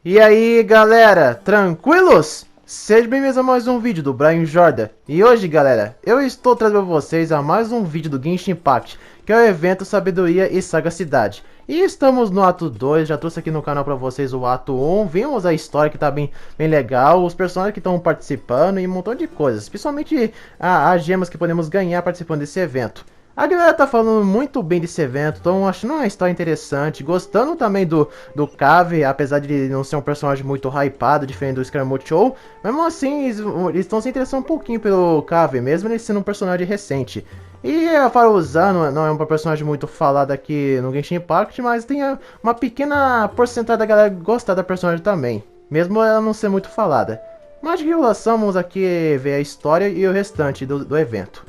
E aí galera, tranquilos? Sejam bem-vindos a mais um vídeo do Brian Jordan. E hoje galera, eu estou trazendo para vocês a mais um vídeo do GENSHIN IMPACT, que é o Evento Sabedoria e Sagacidade. E estamos no ato 2, já trouxe aqui no canal para vocês o ato 1, vimos a história que tá bem legal, os personagens que estão participando e um montão de coisas, principalmente as gemas que podemos ganhar participando desse evento. A galera tá falando muito bem desse evento, estão achando uma história interessante, gostando também do Kaveh, apesar de ele não ser um personagem muito hypado, diferente do Scaramucci, mesmo assim eles estão se interessando um pouquinho pelo Kaveh, mesmo ele sendo um personagem recente. E a Faruzan não é um personagem muito falado aqui no Genshin Impact, mas tem uma pequena porcentagem da galera gostar da personagem também, mesmo ela não ser muito falada. Mas de regulação, vamos aqui ver a história e o restante do evento.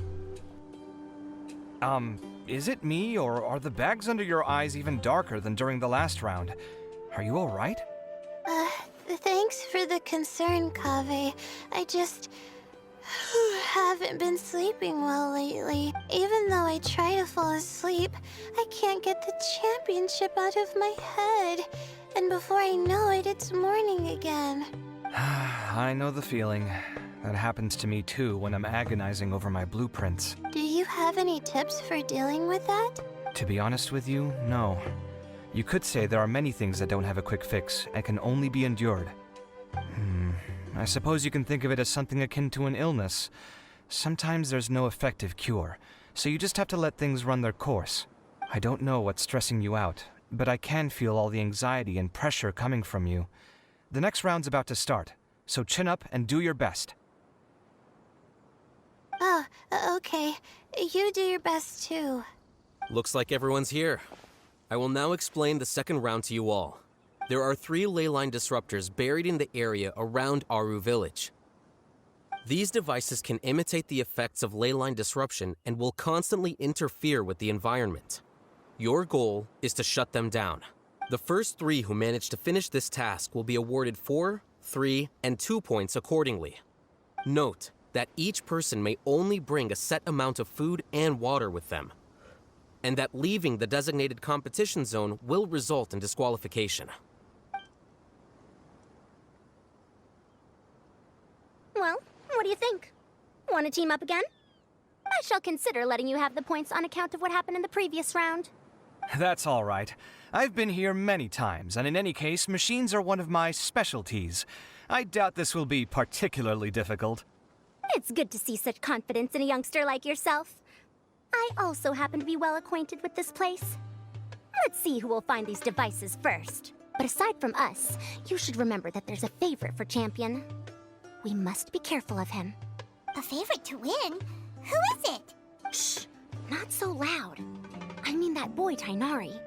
Is it me, or are the bags under your eyes even darker than during the last round? Are you alright? Thanks for the concern, Kaveh. I just haven't been sleeping well lately. Even though I try to fall asleep, I can't get the championship out of my head. And before I know it, it's morning again. I know the feeling. That happens to me too when I'm agonizing over my blueprints. Do you have any tips for dealing with that? To be honest with you, no. You could say there are many things that don't have a quick fix and can only be endured. I suppose you can think of it as something akin to an illness. Sometimes there's no effective cure, so you just have to let things run their course. I don't know what's stressing you out, but I can feel all the anxiety and pressure coming from you. The next round's about to start, so chin up and do your best. Oh, okay. You do your best too. Looks like everyone's here. I will now explain the second round to you all. There are 3 leyline disruptors buried in the area around Aru village. These devices can imitate the effects of leyline disruption and will constantly interfere with the environment. Your goal is to shut them down. The first 3 who manage to finish this task will be awarded 4, 3, and 2 points accordingly. Note that each person may only bring a set amount of food and water with them, and that leaving the designated competition zone will result in disqualification. Well, what do you think? Want to team up again? I shall consider letting you have the points on account of what happened in the previous round. That's all right. I've been here many times, and in any case, machines are one of my specialties. I doubt this will be particularly difficult. It's good to see such confidence in a youngster like yourself. I also happen to be well acquainted with this place. Let's see who will find these devices first. But aside from us, you should remember that there's a favorite for Champion. We must be careful of him. A favorite to win? Who is it? Shh! Not so loud. I mean that boy, Tighnari.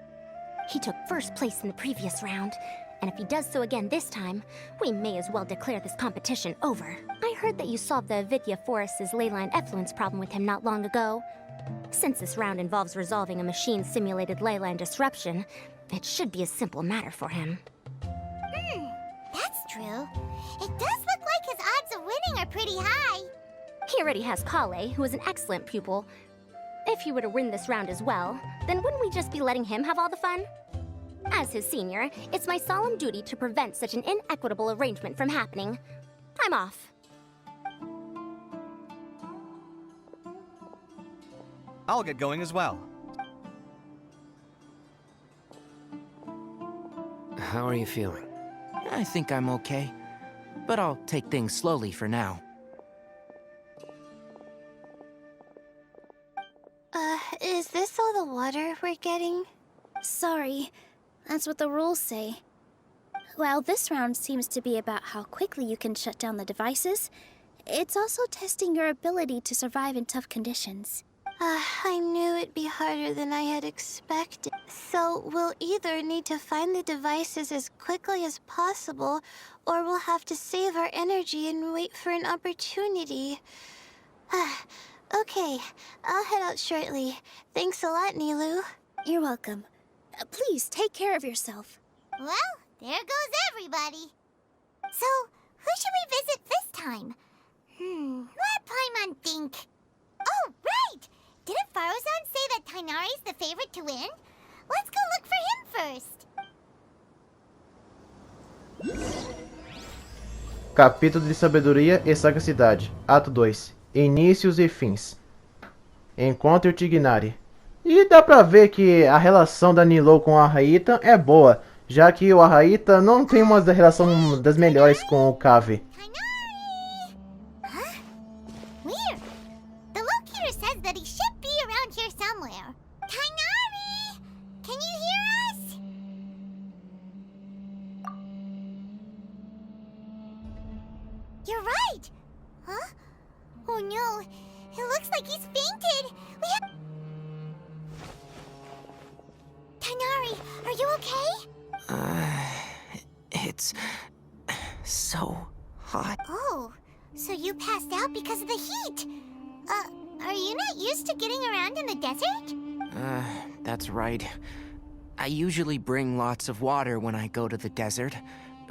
He took first place in the previous round, and if he does so again this time, we may as well declare this competition over. I heard that you solved the Avidya Forest's leyline effluence problem with him not long ago. Since this round involves resolving a machine-simulated leyline disruption, it should be a simple matter for him. That's true. It does look like his odds of winning are pretty high. He already has Kaveh, who is an excellent pupil. If he were to win this round as well, then wouldn't we just be letting him have all the fun? As his senior, it's my solemn duty to prevent such an inequitable arrangement from happening. I'm off. I'll get going as well. How are you feeling? I think I'm okay, but I'll take things slowly for now. Is this all the water we're getting? Sorry, that's what the rules say. While this round seems to be about how quickly you can shut down the devices, it's also testing your ability to survive in tough conditions. I knew it'd be harder than I had expected. So we'll either need to find the devices as quickly as possible, or we'll have to save our energy and wait for an opportunity. Okay, I'll head out shortly. Thanks a lot, Nilou. You're welcome. Please take care of yourself. Well, there goes everybody. So, who should we visit this time? Let Paimon think. Oh, right! Didn't Faruzan say that Tighnari's the favorite to win? Let's go look for him first. Capítulo de Sabedoria e Sagacidade, Ato 2, Inícios e Fins. Encontre o Tignari. E dá pra ver que a relação da Nilou com a Raíta é boa, já que o Raíta não tem uma relação das melhores com o Kaveh. Huh? Weird. The locator says that he should be around here somewhere. Tainari! Can you hear us? You're right! Huh? Oh no, it looks like he's fainted! Tainari, are you okay? It's so hot. Oh, so you passed out because of the heat? Are you not used to getting around in the desert? That's right. I usually bring lots of water when I go to the desert,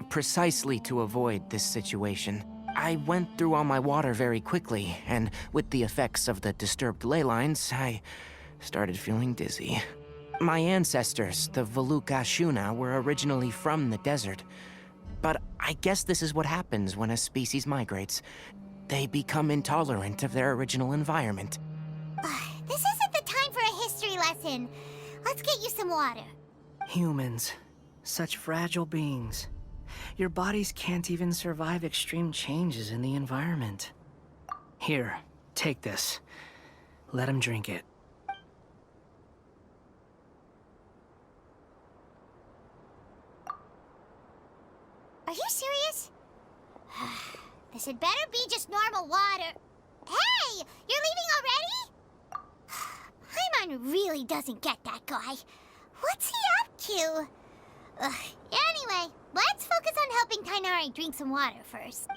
precisely to avoid this situation. I went through all my water very quickly, and with the effects of the disturbed ley lines, I started feeling dizzy. My ancestors, the Valukashuna, were originally from the desert. But I guess this is what happens when a species migrates. They become intolerant of their original environment. This isn't the time for a history lesson. Let's get you some water. Humans. Such fragile beings. Your bodies can't even survive extreme changes in the environment. Here, take this. Let him drink it. Are you serious? This had better be just normal water. Hey! You're leaving already? Paimon really doesn't get that guy. What's he up to? Anyway, let's focus on helping Tainari drink some water first.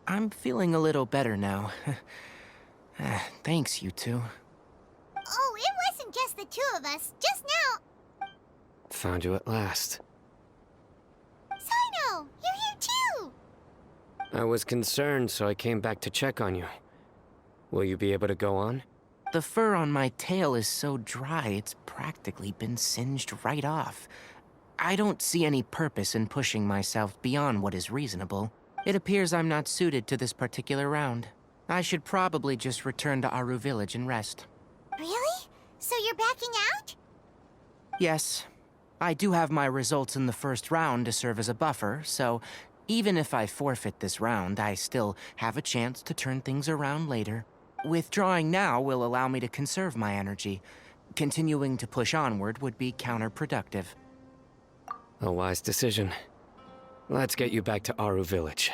I'm feeling a little better now. Thanks, you two. Oh, it wasn't just the two of us. Just now. Found you at last. Sino, you're here too! I was concerned, so I came back to check on you. Will you be able to go on? The fur on my tail is so dry, it's practically been singed right off. I don't see any purpose in pushing myself beyond what is reasonable. It appears I'm not suited to this particular round. I should probably just return to Aru Village and rest. Really? So you're backing out? Yes. I do have my results in the first round to serve as a buffer, so even if I forfeit this round, I still have a chance to turn things around later. Withdrawing now will allow me to conserve my energy. Continuing to push onward would be counterproductive. A wise decision. Let's get you back to Aru Village.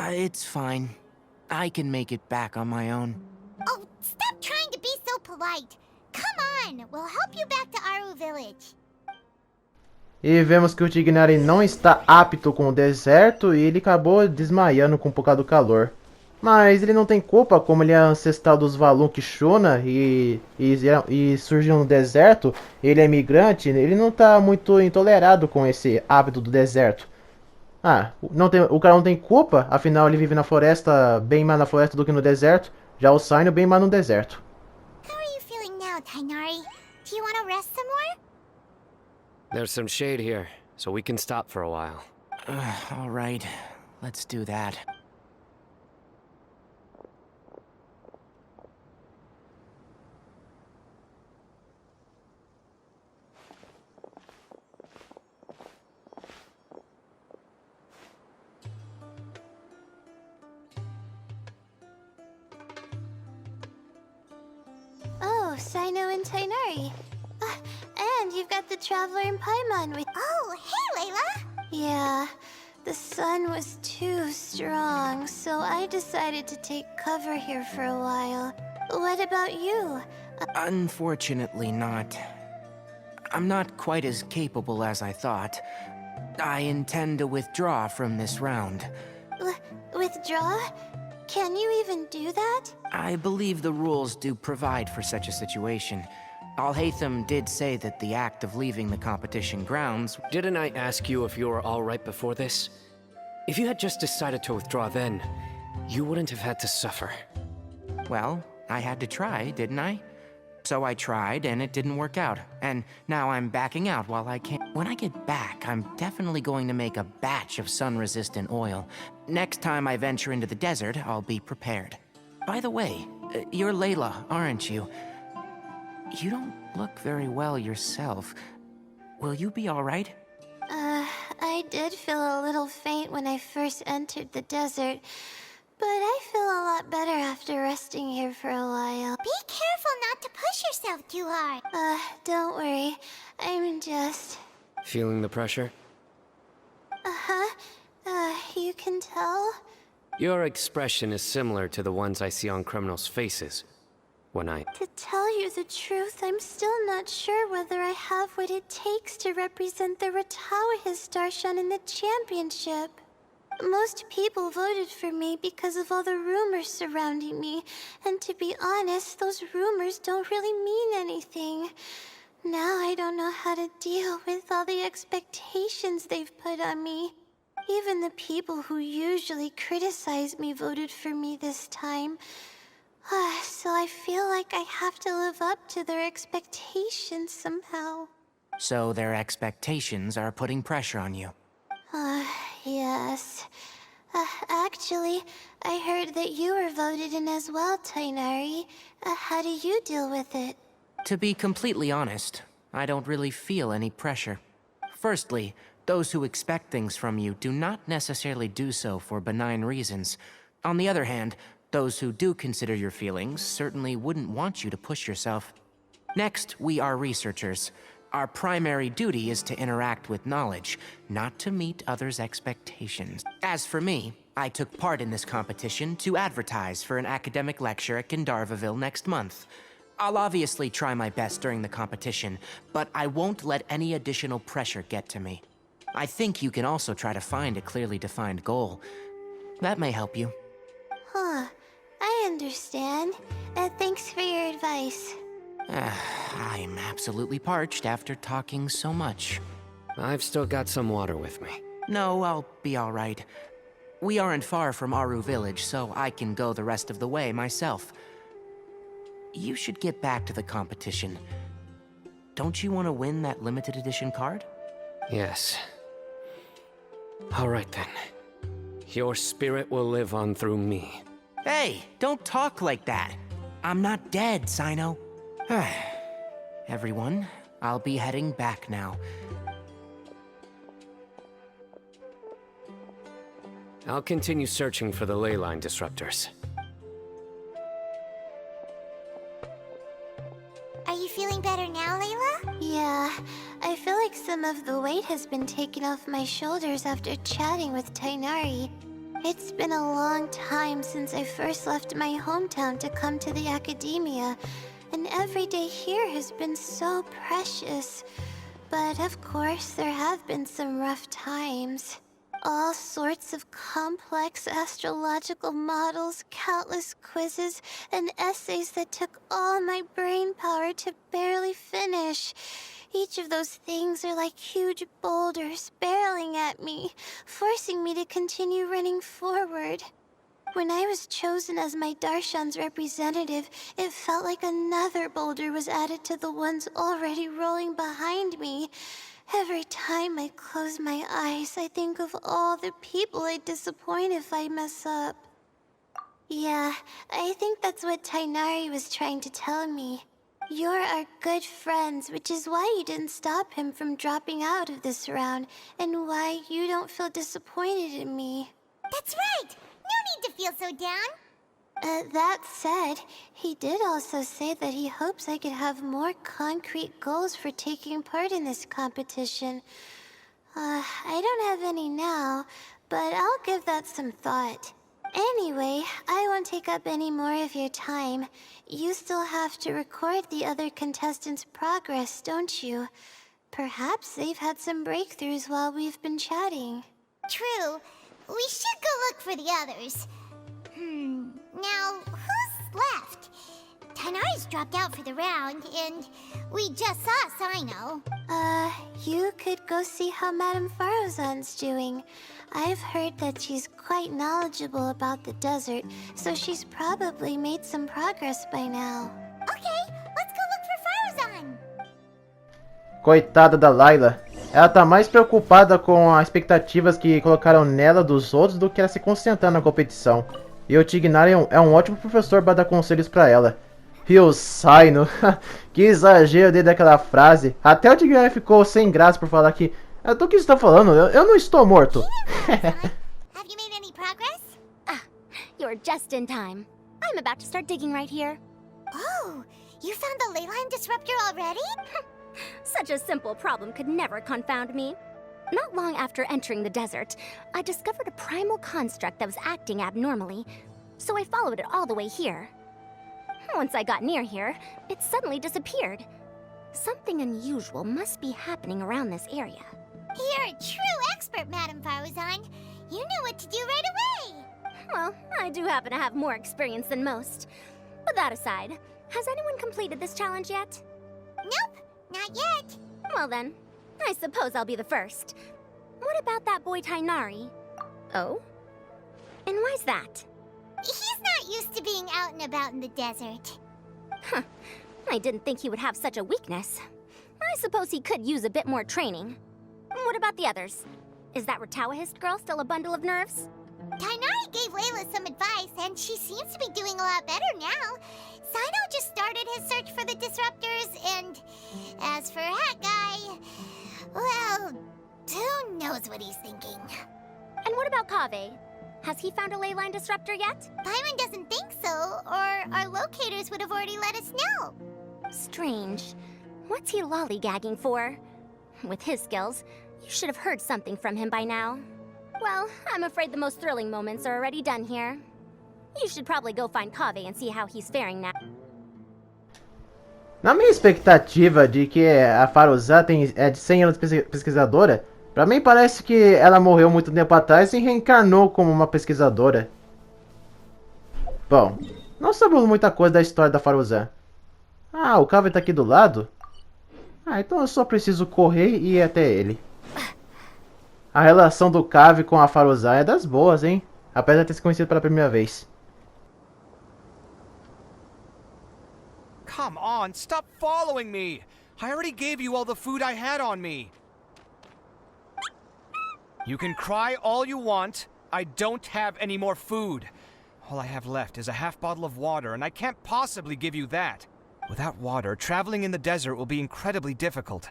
It's fine. I can make it back on my own. Oh, stop trying to be so polite. Come on, we'll help you back to Aru Village. E vemos que o Tignari não está apto com o deserto e ele acabou desmaiando com um pouco do calor. Mas ele não tem culpa, como ele é ancestral dos Valukashuna e surgiu no deserto, ele é migrante, ele não está muito intolerado com esse hábito do deserto. O cara não tem culpa, afinal ele vive na floresta, bem mais na floresta do que no deserto, já o Sino bem mais no deserto. How are you feeling now, Tainari? Do you want to rest some more? There's some shade here, so we can stop for a while. All right, let's do that. Oh, Sino and Tainari. And you've got the Traveler and Paimon with... Oh, hey, Layla! Yeah, the sun was too strong, so I decided to take cover here for a while. What about you? Unfortunately not. I'm not quite as capable as I thought. I intend to withdraw from this round. Withdraw? Can you even do that? I believe the rules do provide for such a situation. Al-Haytham did say that the act of leaving the competition grounds... Didn't I ask you if you were all right before this? If you had just decided to withdraw then, you wouldn't have had to suffer. Well, I had to try, didn't I? So I tried, and it didn't work out. And now I'm backing out while I can. When I get back, I'm definitely going to make a batch of sun-resistant oil. Next time I venture into the desert, I'll be prepared. By the way, you're Layla, aren't you? You don't look very well yourself. Will you be all right? I did feel a little faint when I first entered the desert, but I feel a lot better after resting here for a while. Be careful not to push yourself too hard. Don't worry. I'm just... Feeling the pressure? You can tell? Your expression is similar to the ones I see on criminals' faces. To tell you the truth, I'm still not sure whether I have what it takes to represent the Ratawa Darshan in the championship. Most people voted for me because of all the rumors surrounding me, and to be honest, those rumors don't really mean anything. Now I don't know how to deal with all the expectations they've put on me. Even the people who usually criticize me voted for me this time. So I feel like I have to live up to their expectations somehow. So their expectations are putting pressure on you. Yes. Actually, I heard that you were voted in as well, Tighnari. How do you deal with it? To be completely honest, I don't really feel any pressure. Firstly, those who expect things from you do not necessarily do so for benign reasons. On the other hand, those who do consider your feelings certainly wouldn't want you to push yourself. Next, we are researchers. Our primary duty is to interact with knowledge, not to meet others' expectations. As for me, I took part in this competition to advertise for an academic lecture at Gandharvaville next month. I'll obviously try my best during the competition, but I won't let any additional pressure get to me. I think you can also try to find a clearly defined goal. That may help you. I understand. Thanks for your advice. I'm absolutely parched after talking so much. I've still got some water with me. No, I'll be all right. We aren't far from Aru Village, so I can go the rest of the way myself. You should get back to the competition. Don't you want to win that limited edition card? Yes. All right then. Your spirit will live on through me. Hey, don't talk like that. I'm not dead, Sino. Everyone, I'll be heading back now. I'll continue searching for the ley line disruptors. Are you feeling better now, Layla? Yeah, I feel like some of the weight has been taken off my shoulders after chatting with Tighnari. It's been a long time since I first left my hometown to come to the academia, and every day here has been so precious. But of course, there have been some rough times. All sorts of complex astrological models, countless quizzes, and essays that took all my brain power to barely finish. Each of those things are like huge boulders barreling at me, forcing me to continue running forward. When I was chosen as my Darshan's representative, it felt like another boulder was added to the ones already rolling behind me. Every time I close my eyes, I think of all the people I'd disappoint if I mess up. Yeah, I think that's what Tighnari was trying to tell me. You're our good friends, which is why you didn't stop him from dropping out of this round, and why you don't feel disappointed in me. That's right! No need to feel so down! That said, he did also say that he hopes I could have more concrete goals for taking part in this competition. I don't have any now, but I'll give that some thought. Anyway, I won't take up any more of your time. You still have to record the other contestants' progress, don't you? Perhaps they've had some breakthroughs while we've been chatting. True. We should go look for the others. Now, who's left? Tighnari's dropped out for the round, and we just saw Sino. You could go see how Madame Farozan's doing. I've heard that she's quite knowledgeable about the desert, so she's probably made some progress by now. Okay, let's go look Coitada da Layla. Ela tá mais preocupada com as expectativas que colocaram nela dos outros do que ela se concentrar na competição. E o Tignari é um ótimo professor para dar conselhos pra ela. E o Saino, que exagero dele daquela frase. Até o Tignari ficou sem graça por falar que... Do que você tá falando? Eu não estou morto. Have you made any progress? You're just in time. I'm about to start digging right here. Oh, you found the Leyline disruptor already? Such a simple problem could never confound me. Not long after entering the desert, I discovered a primal construct that was acting abnormally, so I followed it all the way here. Once I got near here, it suddenly disappeared. Something unusual must be happening around this area. You're a true expert, Madame Faruzan. You knew what to do right away. Well, I do happen to have more experience than most. But that aside, has anyone completed this challenge yet? Nope, not yet. Well then, I suppose I'll be the first. What about that boy Tainari? Oh? And why's that? He's not used to being out and about in the desert. Huh. I didn't think he would have such a weakness. I suppose he could use a bit more training. What about the others? Is that Ratawahist girl still a bundle of nerves? Tainari gave Layla some advice, and she seems to be doing a lot better now. Sino just started his search for the disruptors, and as for that guy, well, who knows what he's thinking. And what about Kaveh? Has he found a leyline disruptor yet? Paimon doesn't think so, or our locators would have already let us know. Strange. What's he lollygagging for? With his skills, you should have heard something from him by now. Well, I'm afraid the most thrilling moments are already done here. You should probably go find Kaveh and see how he's faring now. Na minha expectativa de que a Faruzan é de 100 anos de pesquisadora, pra mim parece que ela morreu muito tempo atrás e reencarnou como uma pesquisadora. Bom, não sabemos muita coisa da história da Faruzan. Ah, o Kaveh tá aqui do lado? Ah, então eu só preciso correr e ir até ele. A relação do Kaveh com a Faruzan é das boas, hein? Apesar de ter se conhecido pela primeira vez. Come on, stop following me! I already gave you all the food I had on me. You can cry all you want. I don't have any more food. All I have left is a half bottle of water, and I can't possibly give you that. Without water, traveling in the desert will be incredibly difficult.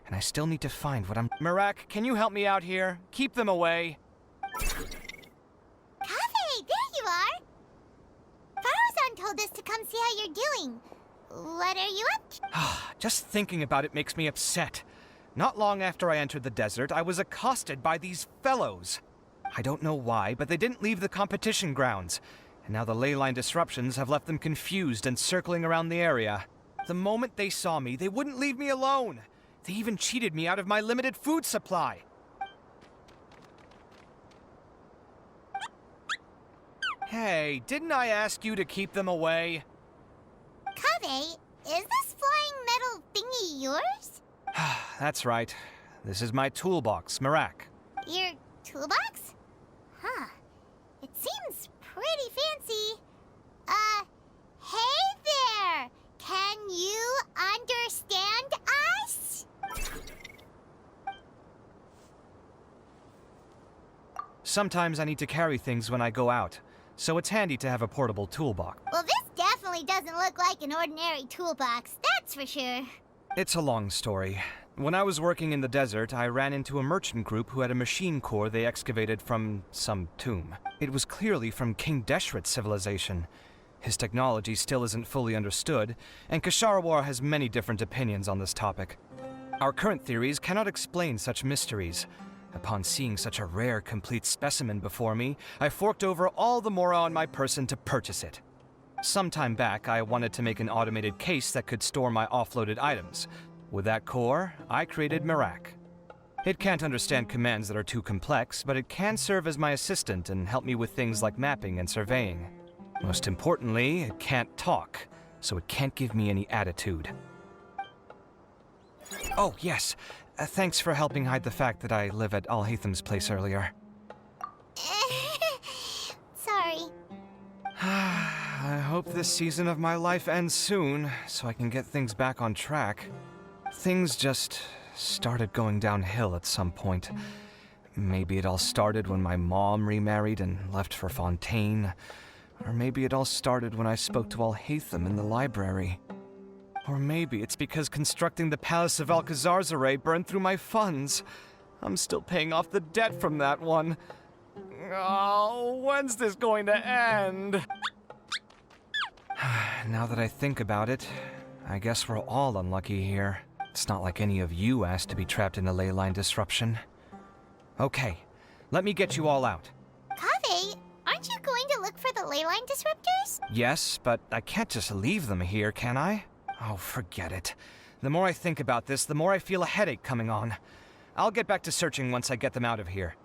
And I still need to find what I'm... Mirak, can you help me out here? Keep them away. Kaveh, there you are! Faruzan told us to come see how you're doing. What are you up to? Just thinking about it makes me upset. Not long after I entered the desert, I was accosted by these fellows. I don't know why, but they didn't leave the competition grounds. And now the leyline disruptions have left them confused and circling around the area. The moment they saw me, they wouldn't leave me alone. They even cheated me out of my limited food supply. Hey, didn't I ask you to keep them away? Kaveh, is this flying metal thingy yours? That's right. This is my toolbox, Mirak. Your toolbox? Huh. It seems pretty fancy. Hey there! Can you understand us? Sometimes I need to carry things when I go out, so it's handy to have a portable toolbox. Well, this definitely doesn't look like an ordinary toolbox, that's for sure. It's a long story. When I was working in the desert, I ran into a merchant group who had a machine core they excavated from some tomb. It was clearly from King Deshret's civilization. His technology still isn't fully understood, and Kasharawar has many different opinions on this topic. Our current theories cannot explain such mysteries. Upon seeing such a rare, complete specimen before me, I forked over all the mora on my person to purchase it. Some time back, I wanted to make an automated case that could store my offloaded items. With that core, I created Mirak. It can't understand commands that are too complex, but it can serve as my assistant and help me with things like mapping and surveying. Most importantly, it can't talk, so it can't give me any attitude. Oh, yes. Thanks for helping hide the fact that I live at Alhatham's place earlier. Sorry. I hope this season of my life ends soon, so I can get things back on track. things just started going downhill at some point. Maybe it all started when my mom remarried and left for Fontaine. Or maybe it all started when I spoke to Alhaitham in the library. Or maybe it's because constructing the Palace of Alcazar's burned through my funds. I'm still paying off the debt from that one. Oh, when's this going to end? Now that I think about it, I guess we're all unlucky here. It's not like any of you asked to be trapped in a ley line disruption. Okay, let me get you all out. Kaveh, aren't you going to look for the ley line disruptors? Yes, but I can't just leave them here, can I? Oh, forget it. The more I think about this, the more I feel a headache coming on. I'll get back to searching once I get them out of here.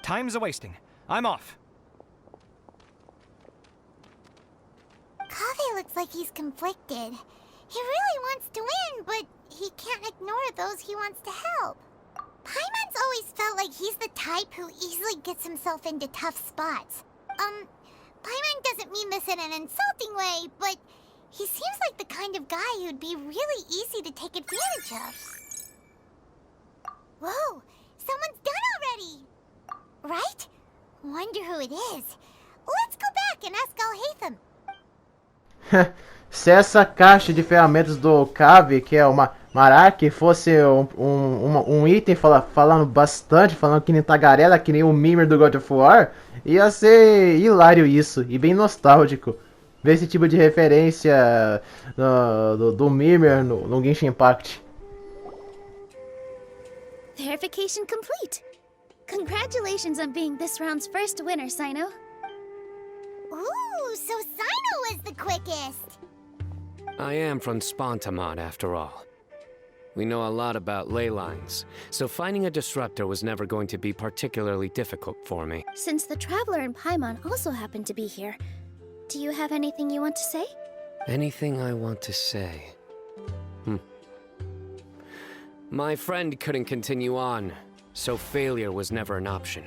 Time's a-wasting. I'm off. Kaveh looks like he's conflicted. He really wants to win, but he can't ignore those he wants to help. Paimon's always felt like he's the type who easily gets himself into tough spots. Paimon doesn't mean this in an insulting way, but he seems like the kind of guy who'd be really easy to take advantage of. Whoa, someone's done already! Right? Wonder who it is. Let's go back and ask Alhaitham. Se essa caixa de ferramentas do Kaveh, que é uma Maraki, fosse um item falando bastante, falando que nem tagarela, que nem o Mimir do God of War, ia ser hilário isso, e bem nostálgico. Ver esse tipo de referência do Mimir no Genshin Impact. Verification complete. Congratulations on being this round's first winner, Sino. Ooh, so Sino was the quickest! I am from Spontamod, after all. We know a lot about ley lines, so finding a disruptor was never going to be particularly difficult for me. Since the Traveler and Paimon also happen to be here, do you have anything you want to say? Anything I want to say? My friend couldn't continue on, so failure was never an option.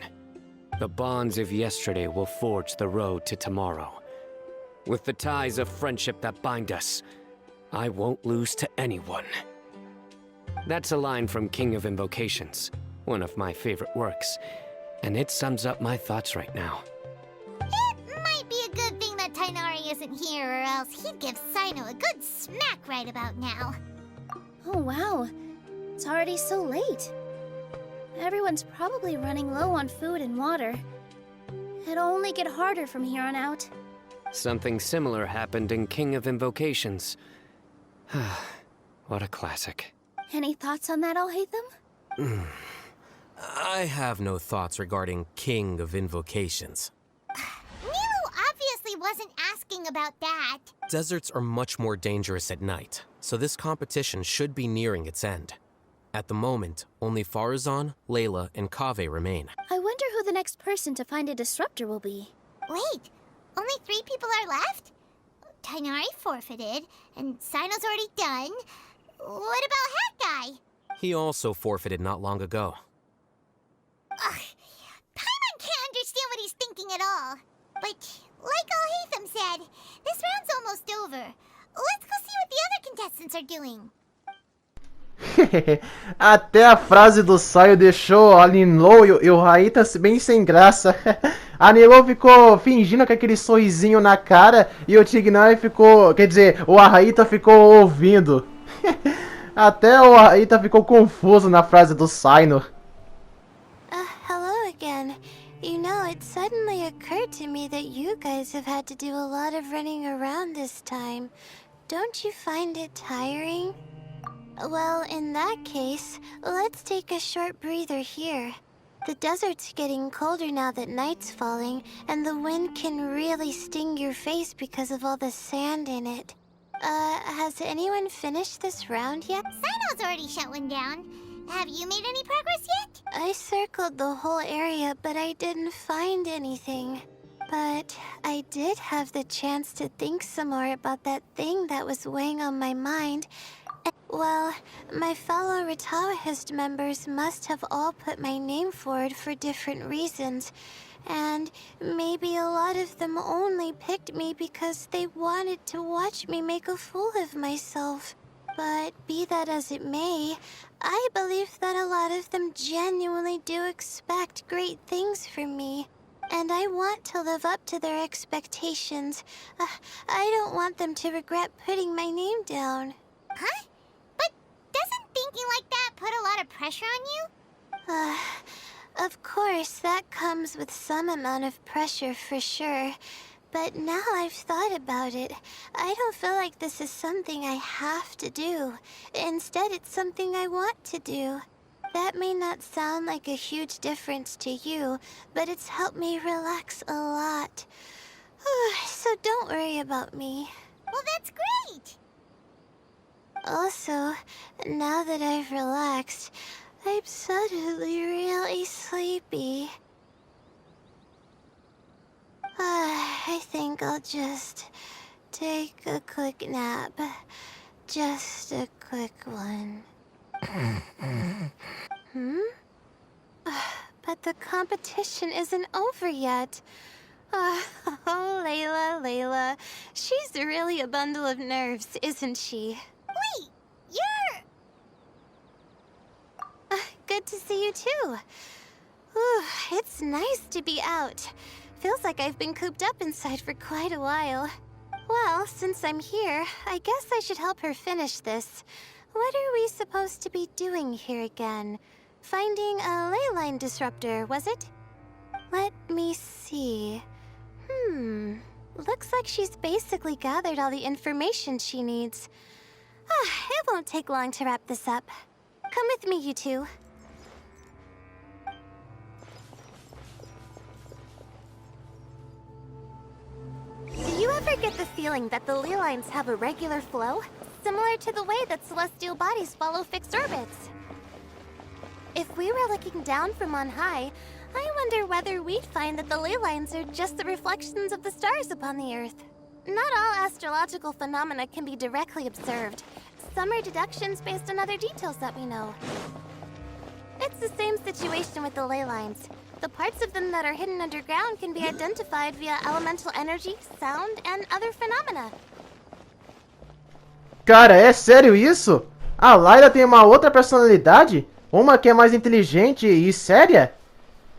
The bonds of yesterday will forge the road to tomorrow. With the ties of friendship that bind us, I won't lose to anyone. That's a line from King of Invocations, one of my favorite works, and it sums up my thoughts right now. It might be a good thing that Tighnari isn't here, or else he'd give Sino a good smack right about now. Oh wow, it's already so late. Everyone's probably running low on food and water. It'll only get harder from here on out. Something similar happened in King of Invocations. What a classic. Any thoughts on that, Alhaitham? I have no thoughts regarding King of Invocations. Nilou obviously wasn't asking about that. Deserts are much more dangerous at night, so this competition should be nearing its end. At the moment, only Farazan, Layla, and Kaveh remain. I wonder who the next person to find a disruptor will be. Wait, only 3 people are left? Tighnari forfeited, and Sino's already done. What about Hat Guy? He also forfeited not long ago. Ugh, Paimon can't understand what he's thinking at all. But, like Alhaitham said, this round's almost over. Let's go see what the other contestants are doing. Até a frase do Saio deixou a Nilou e o Raita bem sem graça. A Nilou ficou fingindo com aquele sorrisinho na cara e o Tighnari ficou... Quer dizer, o Raita ficou ouvindo. Até o Raita ficou confuso na frase do Sino. Hello again. You know, it suddenly occurred to me that you guys have had to do a lot of running around this time. Don't you find it tiring? Well, in that case, let's take a short breather here. The desert's getting colder now that night's falling, and the wind can really sting your face because of all the sand in it. Has anyone finished this round yet? Sino's already shut one down. Have you made any progress yet? I circled the whole area, but I didn't find anything. But I did have the chance to think some more about that thing that was weighing on my mind. Well, my fellow Ritawahist members must have all put my name forward for different reasons. And maybe a lot of them only picked me because they wanted to watch me make a fool of myself. But be that as it may, I believe that a lot of them genuinely do expect great things from me. And I want to live up to their expectations. I don't want them to regret putting my name down. Huh? But doesn't thinking like that put a lot of pressure on you? Of course, that comes with some amount of pressure for sure. But now I've thought about it, I don't feel like this is something I have to do. Instead, it's something I want to do. That may not sound like a huge difference to you, but it's helped me relax a lot. So don't worry about me. Well, that's great! Also, now that I've relaxed, I'm suddenly really sleepy. I think I'll just take a quick nap. Just a quick one. But the competition isn't over yet. Oh, Layla. She's really a bundle of nerves, isn't she? Wait, you're... Good to see you too. Ooh, it's nice to be out. Feels like I've been cooped up inside for quite a while. Well, since I'm here, I guess I should help her finish this. What are we supposed to be doing here again? Finding a ley line disruptor, was it? Let me see. Looks like she's basically gathered all the information she needs. It won't take long to wrap this up. Come with me, you two. Do you ever get the feeling that the ley lines have a regular flow? Similar to the way that celestial bodies follow fixed orbits. If we were looking down from on high, I wonder whether we'd find that the ley lines are just the reflections of the stars upon the Earth. Not all astrological phenomena can be directly observed. Some are deductions based on other details that we know. It's the same situation with the ley lines. The parts of them that are hidden underground can be identified via elemental energy, sound, and other phenomena. Cara, é sério isso? A Layla tem uma outra personalidade? Uma que é mais inteligente e séria?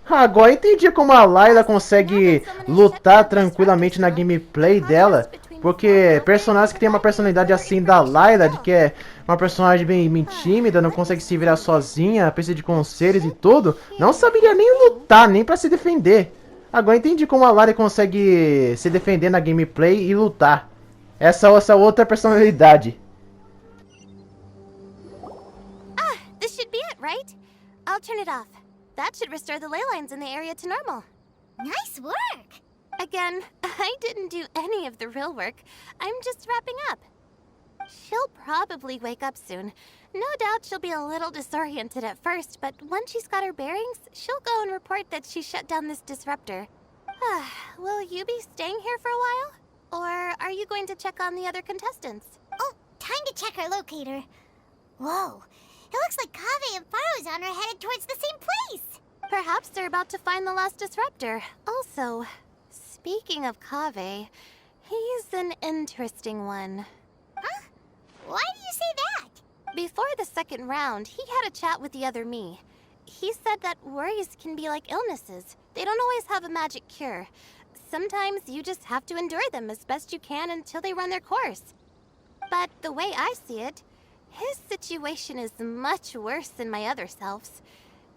Agora entendi como a Layla consegue lutar tranquilamente na gameplay dela. Porque personagens que tem uma personalidade assim da Layla, de que é uma personagem bem tímida, não consegue se virar sozinha, precisa de conselhos e tudo, não saberia nem lutar, nem pra se defender. Agora entendi como a Layla consegue se defender na gameplay e lutar. Essa outra personalidade. This should be it, right? I'll turn it off. That should restore the ley lines in the area to normal. Nice work! Again, I didn't do any of the real work. I'm just wrapping up. She'll probably wake up soon. No doubt she'll be a little disoriented at first, but once she's got her bearings, she'll go and report that she shut down this disruptor. Will you be staying here for a while? Or are you going to check on the other contestants? Oh, time to check our locator. Whoa, it looks like Kaveh and Farozan are headed towards the same place. Perhaps they're about to find the last disruptor. Also, speaking of Kaveh, he's an interesting one. Huh? Why do you say that? Before the second round, he had a chat with the other me. He said that worries can be like illnesses. They don't always have a magic cure. Sometimes you just have to endure them as best you can until they run their course. But the way I see it, his situation is much worse than my other self's.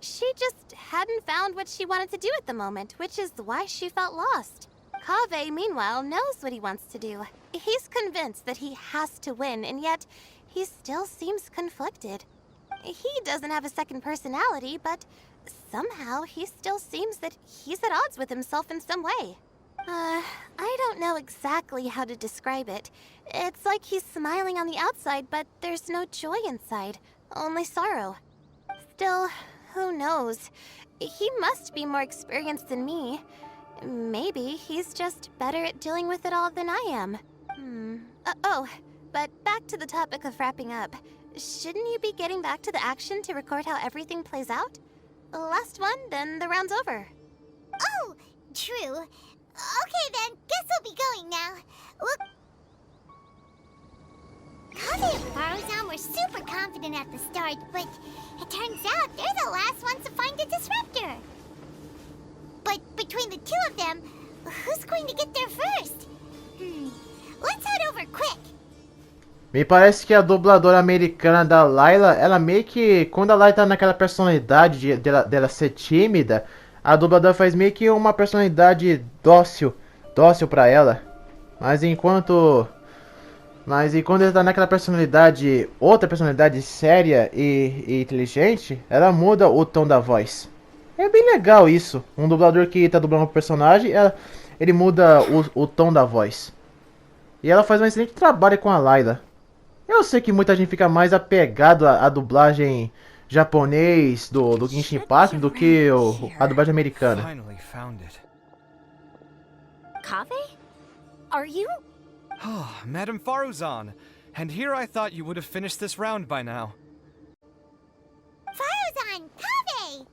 She just hadn't found what she wanted to do at the moment, which is why she felt lost. Kaveh, meanwhile, knows what he wants to do. He's convinced that he has to win, and yet he still seems conflicted. He doesn't have a second personality, but somehow he still seems that he's at odds with himself in some way. I don't know exactly how to describe it. It's like he's smiling on the outside, but there's no joy inside, only sorrow. Still, who knows? He must be more experienced than me. Maybe he's just better at dealing with it all than I am. But back to the topic of wrapping up. Shouldn't you be getting back to the action to record how everything plays out? Last one, then the round's over. Oh, true. Okay then, guess we'll be going now. Kaveh and Faruzan were super confident at the start, but it turns out they're the last ones to find a disruptor. But between the two of them, who's going to get there first? Let's head over quick. Me parece que a dubladora americana da Layla, ela meio que, quando a Layla tá naquela personalidade dela ser tímida, a dubladora faz meio que uma personalidade dócil pra ela. Mas enquanto ele tá naquela personalidade, outra personalidade séria e inteligente, ela muda o tom da voz. É bem legal isso. Um dublador que tá dublando um personagem, ele muda o tom da voz. E ela faz um excelente trabalho com a Layla. Eu sei que muita gente fica mais apegado à dublagem japonês do Genshin Impact do que a dublagem americana. Finally found it. Kaveh? Are you? Oh, Madame Faruzan. And here I thought you would have finished this round by now. Faruzan, Kaveh!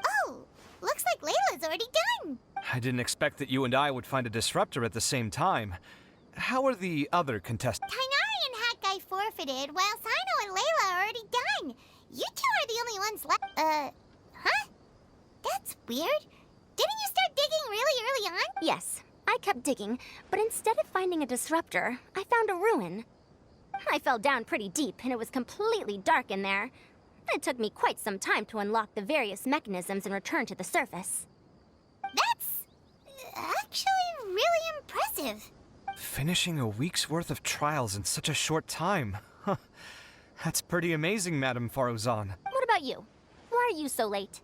Oh, looks like Layla's already done. I didn't expect that you and I would find a disruptor at the same time. How are the other contestants? Tainari and Hat Guy forfeited, while Sino and Layla are already done. You two are the only ones left. Huh? That's weird. Didn't you start digging really early on? Yes, I kept digging, but instead of finding a disruptor, I found a ruin. I fell down pretty deep, and it was completely dark in there. It took me quite some time to unlock the various mechanisms and return to the surface. That's actually really impressive. Finishing a week's worth of trials in such a short time. Huh. That's pretty amazing, Madame Faruzan. What about you? Why are you so late?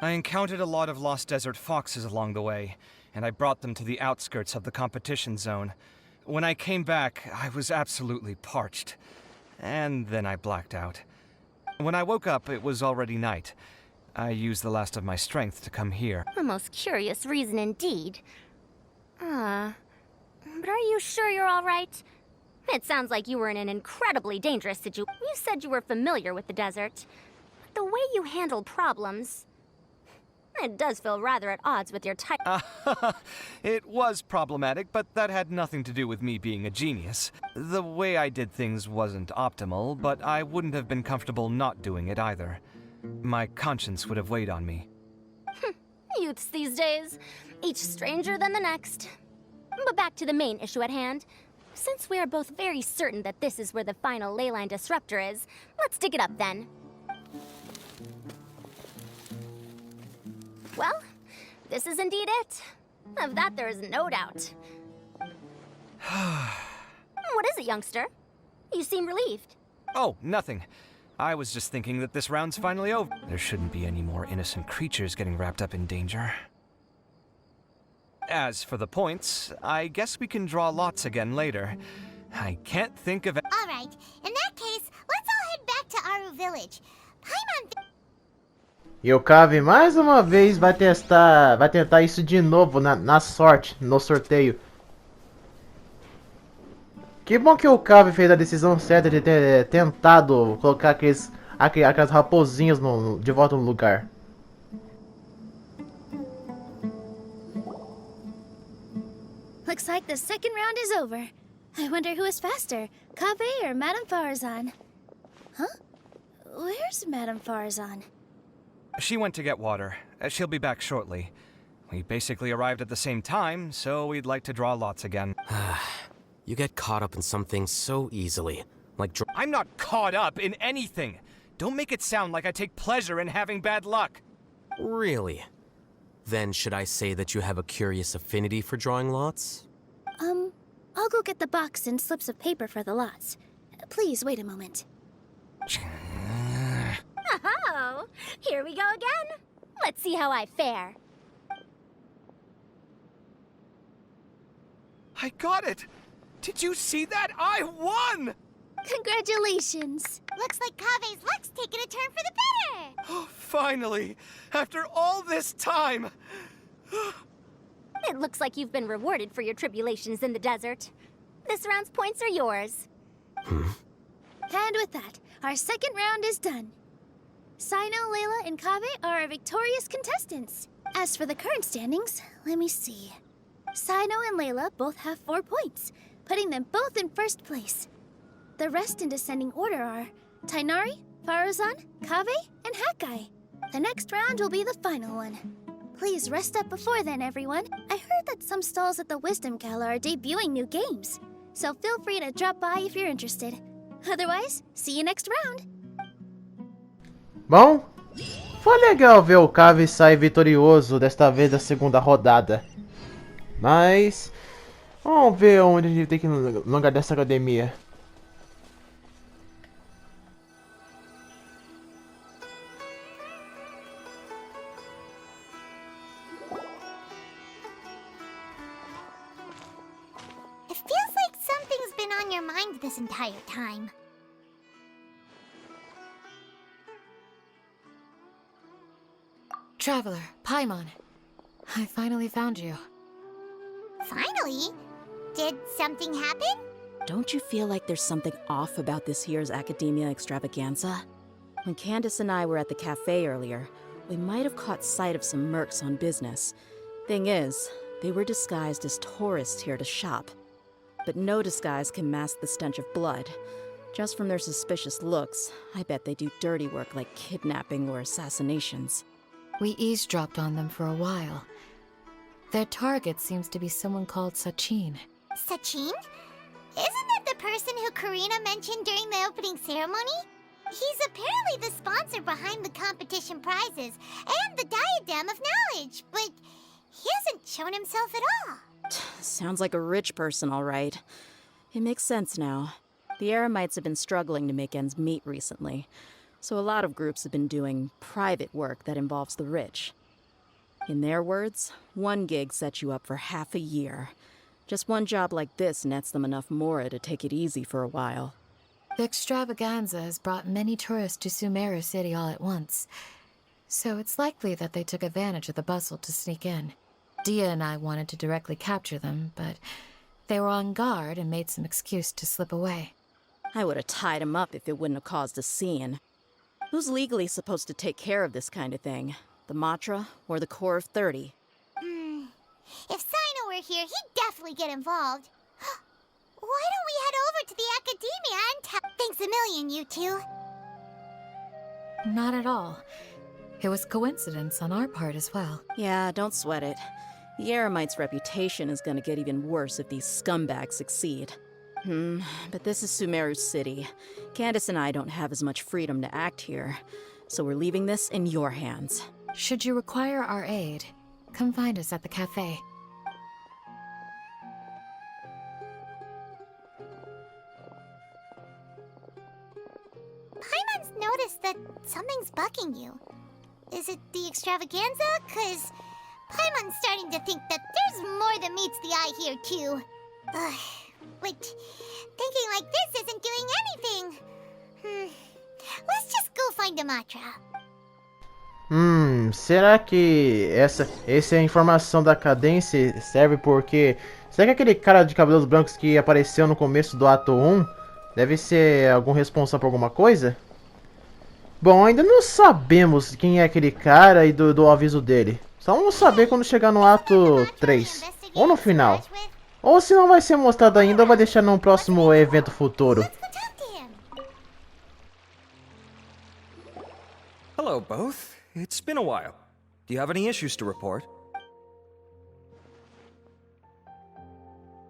I encountered a lot of lost desert foxes along the way, and I brought them to the outskirts of the competition zone. When I came back, I was absolutely parched. And then I blacked out. When I woke up, it was already night. I used the last of my strength to come here. A most curious reason indeed. But are you sure you're all right? It sounds like you were in an incredibly dangerous situation. You said you were familiar with the desert. But the way you handle problems... It does feel rather at odds with your type. It was problematic, but that had nothing to do with me being a genius. The way I did things wasn't optimal, but I wouldn't have been comfortable not doing it either. My conscience would have weighed on me. Youths these days, each stranger than the next. But back to the main issue at hand. Since we are both very certain that this is where the final leyline disruptor is, let's dig it up then. Well, this is indeed it. Of that there is no doubt. What is it, youngster? You seem relieved. Oh, nothing. I was just thinking that this round's finally over. There shouldn't be any more innocent creatures getting wrapped up in danger. As for the points, I guess we can draw lots again later. I can't think of it. All right. In that case, let's all head back to Aru Village. E o Kaveh mais uma vez vai tentar isso de novo na sorte, no sorteio. Que bom que o Kaveh fez a decisão certa de ter tentado colocar aquelas raposinhas de volta no lugar. Looks like the second round is over. I wonder who is faster, Kaveh or Madame Faruzan? Huh? Where's Madame Faruzan? She went to get water. She'll be back shortly. We basically arrived at the same time, so we'd like to draw lots again. You get caught up in some things so easily. Like I'm not caught up in anything! Don't make it sound like I take pleasure in having bad luck! Really? Then should I say that you have a curious affinity for drawing lots? I'll go get the box and slips of paper for the lots. Please wait a moment. Oh, here we go again. Let's see how I fare. I got it! Did you see that? I won! Congratulations. Looks like Kaveh's luck's taking a turn for the better. Oh, finally! After all this time! It looks like you've been rewarded for your tribulations in the desert. This round's points are yours. And with that, our second round is done. Sino, Layla, and Kaveh are our victorious contestants. As for the current standings, let me see. Sino and Layla both have 4 points, putting them both in first place. The rest in descending order are Tighnari, Faruzan, Kaveh, and Hakai. The next round will be the final one. Please rest up before then, everyone. I heard that some stalls at the Wisdom Gala are debuting new games, so feel free to drop by if you're interested. Otherwise, see you next round. Bom, foi legal ver o Kaveh sair vitorioso desta vez da segunda rodada. Mas vamos ver onde a gente tem que ir no lugar dessa academia. It feels like something's been on your mind this entire time. Traveler, Paimon. I finally found you. Finally? Did something happen? Don't you feel like there's something off about this year's Academia Extravaganza? When Candace and I were at the cafe earlier, we might have caught sight of some mercs on business. Thing is, they were disguised as tourists here to shop. But no disguise can mask the stench of blood. Just from their suspicious looks, I bet they do dirty work like kidnapping or assassinations. We eavesdropped on them for a while. Their target seems to be someone called Sachin. Sachin? Isn't that the person who Karina mentioned during the opening ceremony? He's apparently the sponsor behind the competition prizes and the Diadem of Knowledge, but he hasn't shown himself at all. Sounds like a rich person, all right. It makes sense now. The Eremites have been struggling to make ends meet recently, so a lot of groups have been doing private work that involves the rich. In their words, one gig sets you up for half a year. Just one job like this nets them enough mora to take it easy for a while. The extravaganza has brought many tourists to Sumeru City all at once, so it's likely that they took advantage of the bustle to sneak in. Dia and I wanted to directly capture them, but they were on guard and made some excuse to slip away. I would have tied him up if it wouldn't have caused a scene. Who's legally supposed to take care of this kind of thing? The Matra or the Core of 30? If Sino were here, he'd definitely get involved. Why don't we head over to the Academia and tell— Thanks a million, you two. Not at all. It was coincidence on our part as well. Yeah, don't sweat it. The Eremites' reputation is gonna get even worse if these scumbags succeed. But this is Sumeru City. Candace and I don't have as much freedom to act here, so we're leaving this in your hands. Should you require our aid, come find us at the cafe. Paimon's noticed that something's bugging you. Is it the extravaganza? 'Cause Paimon's starting to think that there's more than meets the eye here, too. But thinking like this isn't doing anything. Let's just go find a Matra. Será que essa é a informação da cadência serve porque... Será que aquele cara de cabelos brancos que apareceu no começo do ato 1 deve ser algum responsável por alguma coisa? Bom, ainda não sabemos quem é aquele cara e do aviso dele. Só vamos saber quando chegar no ato 3, ou no final. Ou se não vai ser mostrado ainda, ou vai deixar num próximo evento futuro. Hello, both. It's been a while. Do you have any issues to report?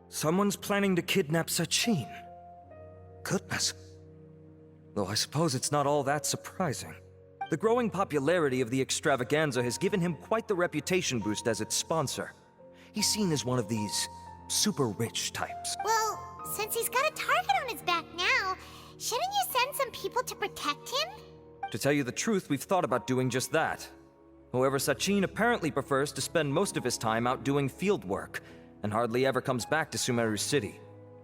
Someone's planning to kidnap Sachin. Goodness. Though I suppose it's not all that surprising. The growing popularity of the extravaganza has given him quite the reputation boost as its sponsor. He's seen as one of these super rich types. Well, since he's got a target on his back now, shouldn't you send some people to protect him? To tell you the truth, we've thought about doing just that. However, Sachin apparently prefers to spend most of his time out doing field work, and hardly ever comes back to Sumeru City.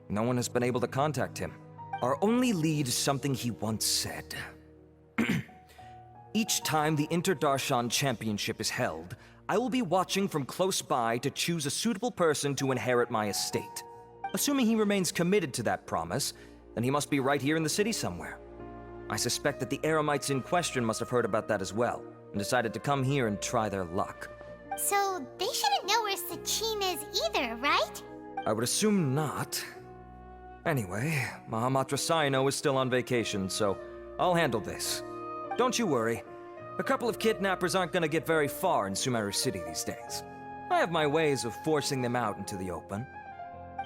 No one has been able to contact him. Our only lead is something he once said. Each time the Inter-Darshan Championship is held, I will be watching from close by to choose a suitable person to inherit my estate. Assuming he remains committed to that promise, then he must be right here in the city somewhere. I suspect that the Eremites in question must have heard about that as well, and decided to come here and try their luck. So they shouldn't know where Sachin is either, right? I would assume not. Anyway, Mahamatra Saino is still on vacation, so I'll handle this. Don't you worry. A couple of kidnappers aren't gonna get very far in Sumeru City these days. I have my ways of forcing them out into the open.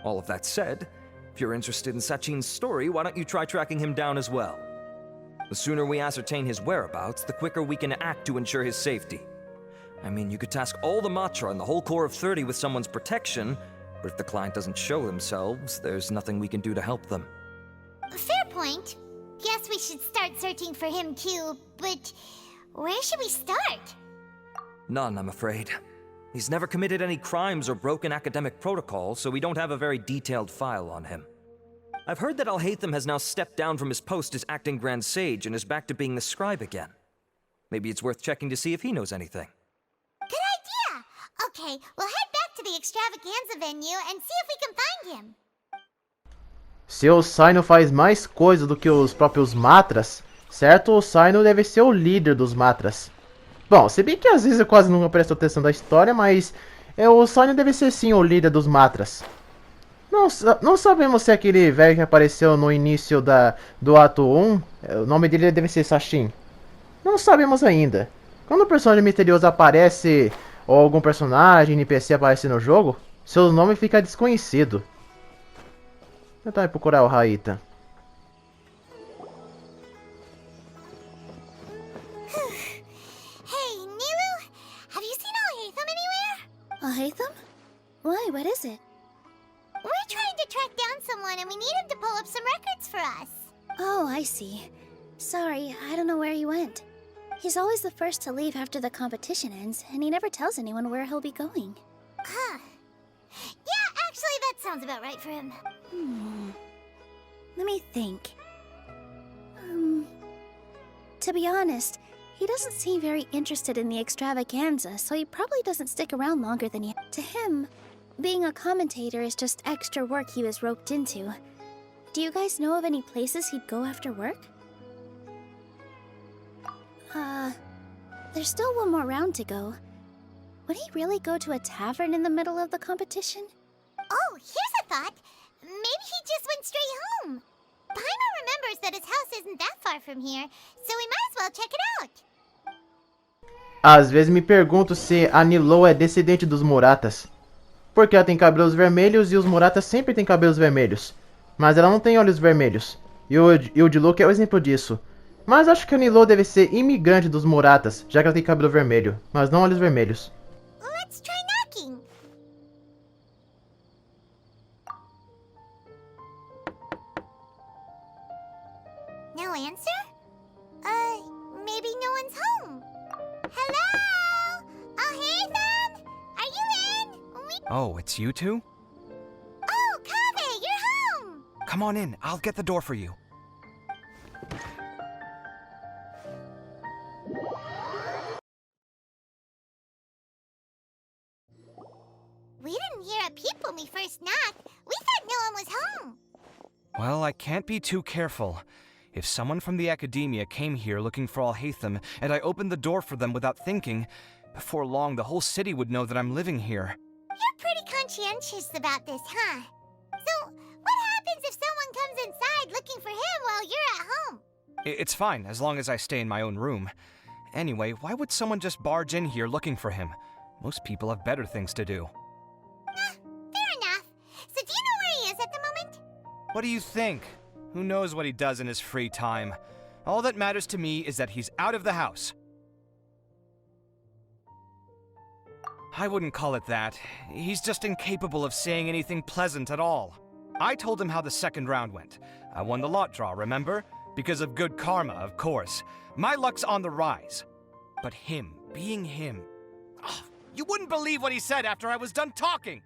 All of that said, if you're interested in Sachin's story, why don't you try tracking him down as well? The sooner we ascertain his whereabouts, the quicker we can act to ensure his safety. I mean, you could task all the Matra and the whole Corps of 30 with someone's protection, but if the client doesn't show themselves, there's nothing we can do to help them. Fair point. Guess we should start searching for him too, but where should we start? None, I'm afraid. He's never committed any crimes or broken academic protocol, so we don't have a very detailed file on him. I've heard that Alhaitham has now stepped down from his post as acting Grand Sage and is back to being the scribe again. Maybe it's worth checking to see if he knows anything. Good idea! Okay, we'll head back to the extravaganza venue and see if we can find him. Se o Saino faz mais coisa do que os próprios Matras, certo? O Saino deve ser o líder dos Matras. Bom, se bem que às vezes eu quase nunca presto atenção da história, mas o Saino deve ser sim o líder dos Matras. Não sabemos se é aquele velho que apareceu no início do ato 1, o nome dele deve ser Sachin. Não sabemos ainda. Quando um personagem misterioso aparece, ou algum personagem NPC aparece no jogo, seu nome fica desconhecido. Vou tentar procurar o Raita. Hey, Nilou, have you seen Alhaitham anywhere? Alhaitham? Why, what is it? We're trying to track down someone and we need him to pull up some records for us. Oh, I see. Sorry, I don't know where he went. He's always the first to leave after the competition ends, and he never tells anyone where he'll be going. Huh. Yeah, actually that sounds about right for him. Let me think. To be honest, he doesn't seem very interested in the extravaganza, so he probably doesn't stick around longer than he... To him, being a commentator is just extra work he was roped into. Do you guys know of any places he'd go after work? There's still one more round to go. Would he really go to a tavern in the middle of the competition? Oh, here's a thought. Maybe he just went straight home. Paimon remembers that his house isn't that far from here, so we might as well check it out. Às vezes me pergunto se a Nilou é descendente dos Muratas. Porque ela tem cabelos vermelhos e os Muratas sempre têm cabelos vermelhos. Mas ela não tem olhos vermelhos. E o Diluc é o exemplo disso. Mas acho que a Nilou deve ser imigrante dos Muratas, já que ela tem cabelo vermelho, mas não olhos vermelhos. Let's try knocking. No answer? Maybe no one's home. Hello? Alhaitham? Are you in? Oh, it's you two? Oh, Kaveh, you're home! Come on in, I'll get the door for you. We didn't hear a peep when we first knocked. We thought no one was home. Well, I can't be too careful. If someone from the academia came here looking for Alhaitham, and I opened the door for them without thinking, before long the whole city would know that I'm living here. You're pretty conscientious about this, huh? So, what happens if someone comes inside looking for him while you're at home? It's fine, as long as I stay in my own room. Anyway, why would someone just barge in here looking for him? Most people have better things to do. Fair enough. So do you know where he is at the moment? What do you think? Who knows what he does in his free time? All that matters to me is that he's out of the house. I wouldn't call it that. He's just incapable of saying anything pleasant at all. I told him how the second round went. I won the lot draw, remember? Because of good karma, of course. My luck's on the rise. But him, being him... Oh, you wouldn't believe what he said after I was done talking!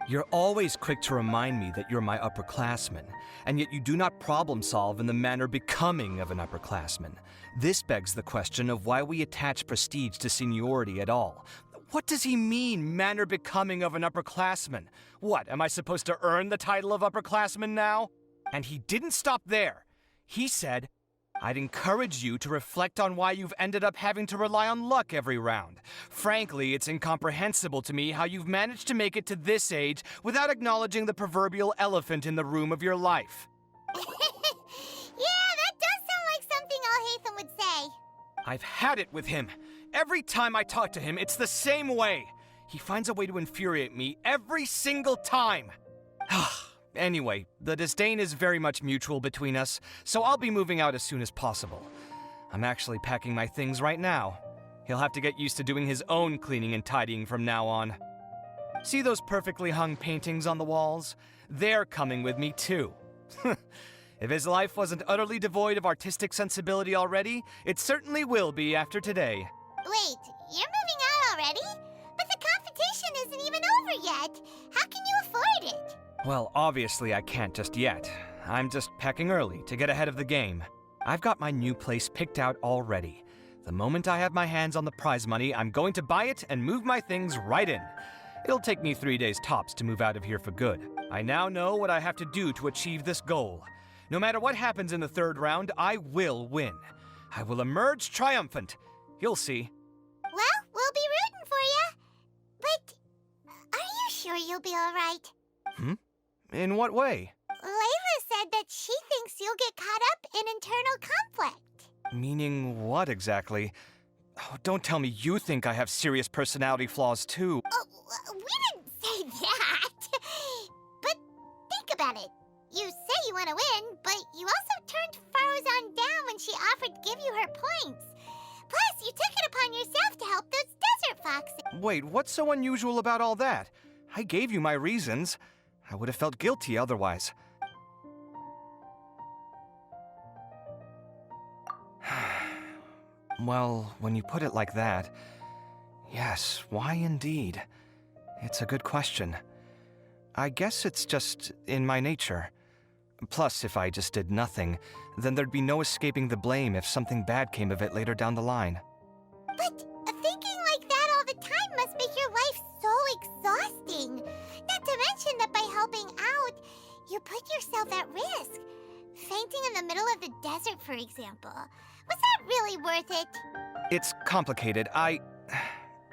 You're always quick to remind me that you're my upperclassman, and yet you do not problem solve in the manner becoming of an upperclassman. This begs the question of why we attach prestige to seniority at all. What does he mean, manner becoming of an upperclassman? What, am I supposed to earn the title of upperclassman now? And he didn't stop there. He said, I'd encourage you to reflect on why you've ended up having to rely on luck every round. Frankly, it's incomprehensible to me how you've managed to make it to this age without acknowledging the proverbial elephant in the room of your life. Yeah, that does sound like something Alhaitham would say. I've had it with him. Every time I talk to him, it's the same way. He finds a way to infuriate me every single time. Anyway, the disdain is very much mutual between us, so I'll be moving out as soon as possible. I'm actually packing my things right now. He'll have to get used to doing his own cleaning and tidying from now on. See those perfectly hung paintings on the walls? They're coming with me too. If his life wasn't utterly devoid of artistic sensibility already, it certainly will be after today. Wait, you're moving out already? But the competition isn't even over yet. How can you afford it? Well, obviously I can't just yet. I'm just packing early to get ahead of the game. I've got my new place picked out already. The moment I have my hands on the prize money, I'm going to buy it and move my things right in. It'll take me 3 days tops to move out of here for good. I now know what I have to do to achieve this goal. No matter what happens in the third round, I will win. I will emerge triumphant. You'll see. Well, we'll be rooting for you. But are you sure you'll be all right? In what way? Layla said that she thinks you'll get caught up in internal conflict. Meaning what exactly? Oh, don't tell me you think I have serious personality flaws too. Oh, we didn't say that. But think about it. You say you want to win, but you also turned Farozan down when she offered to give you her points. Plus, you took it upon yourself to help those desert foxes. Wait, what's so unusual about all that? I gave you my reasons. I would have felt guilty otherwise. Well, when you put it like that, yes, why indeed? It's a good question. I guess it's just in my nature. Plus, if I just did nothing, then there'd be no escaping the blame if something bad came of it later down the line. But thinking like that all the time must make your life so exhausting. Not to mention that by helping out, you put yourself at risk. Fainting in the middle of the desert, for example. Was that really worth it? It's complicated.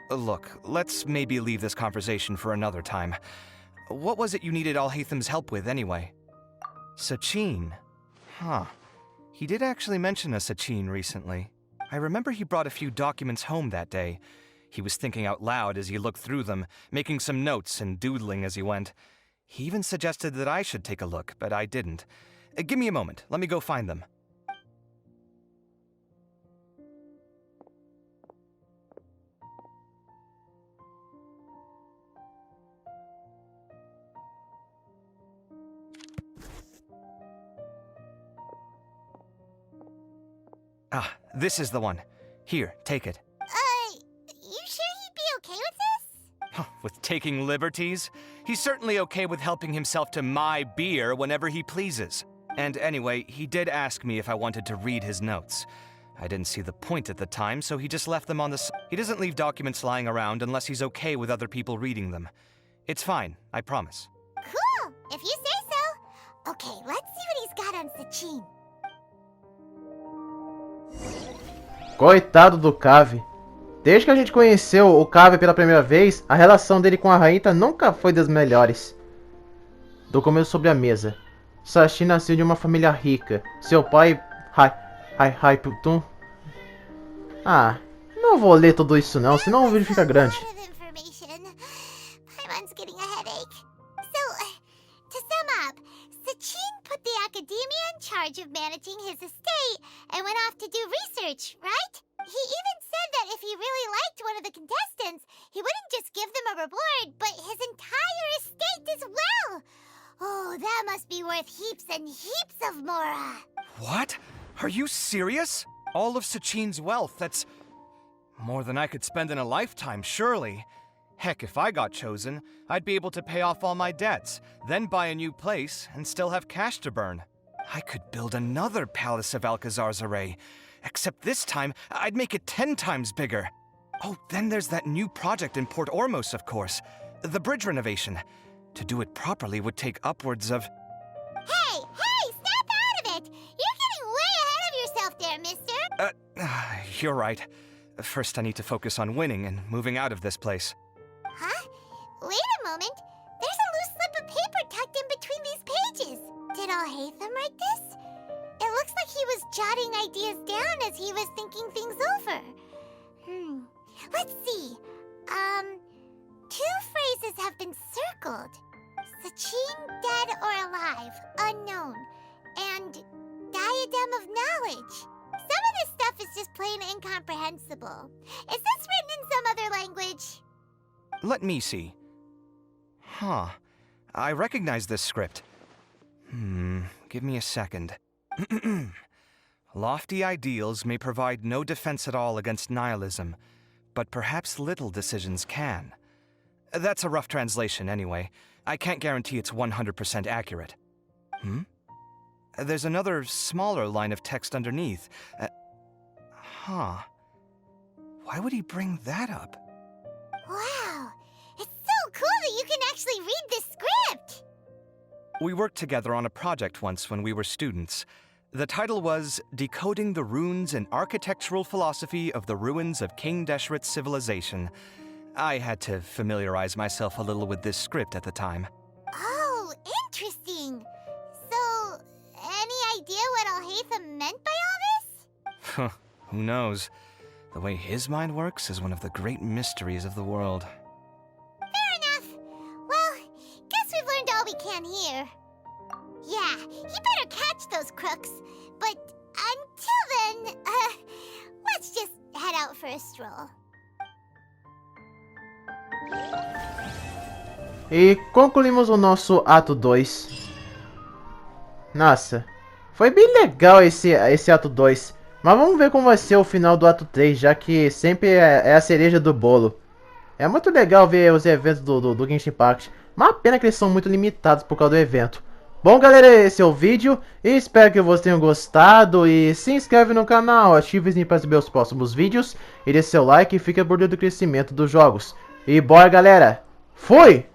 Look, let's maybe leave this conversation for another time. What was it you needed Alhaitham's help with, anyway? Sachin. Huh. He did actually mention a Sachin recently. I remember he brought a few documents home that day. He was thinking out loud as he looked through them, making some notes and doodling as he went. He even suggested that I should take a look, but I didn't. Give me a moment. Let me go find them. Ah, this is the one. Here, take it. You sure he'd be okay with this? With taking liberties? He's certainly okay with helping himself to my beer whenever he pleases. And anyway, he did ask me if I wanted to read his notes. I didn't see the point at the time, so he just left them on the He doesn't leave documents lying around unless he's okay with other people reading them. It's fine, I promise. Cool, if you say so. Okay, let's see what he's got on Sachin. Coitado do Kaveh. Desde que a gente conheceu o Kaveh pela primeira vez, a relação dele com a Rainha nunca foi das melhores. Documento sobre a mesa. Sachin nasceu de uma família rica. Seu pai... Putum. Ah, não vou ler tudo isso não, senão o vídeo fica grande. Paimon's getting a headache. So, to sum up, Sachin put the academia in charge of managing his estate and went off to do research, right? He even said that if he really liked one of the contestants, he wouldn't just give them a reward, but his entire estate as well. Oh, that must be worth heaps and heaps of mora. What? Are you serious? All of Sachin's wealth, that's more than I could spend in a lifetime, surely. Heck, if I got chosen, I'd be able to pay off all my debts, then buy a new place, and still have cash to burn. I could build another Palace of Alcazar's Array, except this time, I'd make it 10 times bigger. Oh, then there's that new project in Port Ormos, of course. The bridge renovation. To do it properly would take upwards of... Hey, snap out of it! You're getting way ahead of yourself You're right. First I need to focus on winning and moving out of this place. Huh? Wait a moment. There's a loose slip of paper tucked in between these pages. Did Alhaitham write this? It looks like he was jotting ideas down as he was thinking things over. Let's see. Two phrases have been circled. Sachin, dead or alive, unknown. And diadem of knowledge. Some of this stuff is just plain incomprehensible. Is this written in some other language? Let me see. Huh. I recognize this script. Give me a second. Lofty ideals may provide no defense at all against nihilism, but perhaps little decisions can. That's a rough translation anyway. I can't guarantee it's 100% accurate. There's another smaller line of text underneath. Why would he bring that up? Wow, it's so cool that you can actually read this script! We worked together on a project once when we were students. The title was Decoding the Runes and Architectural Philosophy of the Ruins of King Deshret's Civilization. I had to familiarize myself a little with this script at the time. Oh, interesting. So, any idea what Alhaitham meant by all this? Who knows? The way his mind works is one of the great mysteries of the world. Fair enough. Well, guess we've learned all we can here. Yeah, he better catch those crooks. But until then, let's just head out for a stroll. E concluímos o nosso ato 2. Nossa, foi bem legal esse ato 2. Mas vamos ver como vai ser o final do ato 3, já que sempre é a cereja do bolo. É muito legal ver os eventos do Genshin Impact. Uma pena que eles são muito limitados por causa do evento. Bom, galera, esse é o vídeo. E espero que vocês tenham gostado. E se inscreve no canal, ative o sininho para receber os próximos vídeos. E deixe seu like e fique por dentro do crescimento dos jogos. E bora, galera! Fui!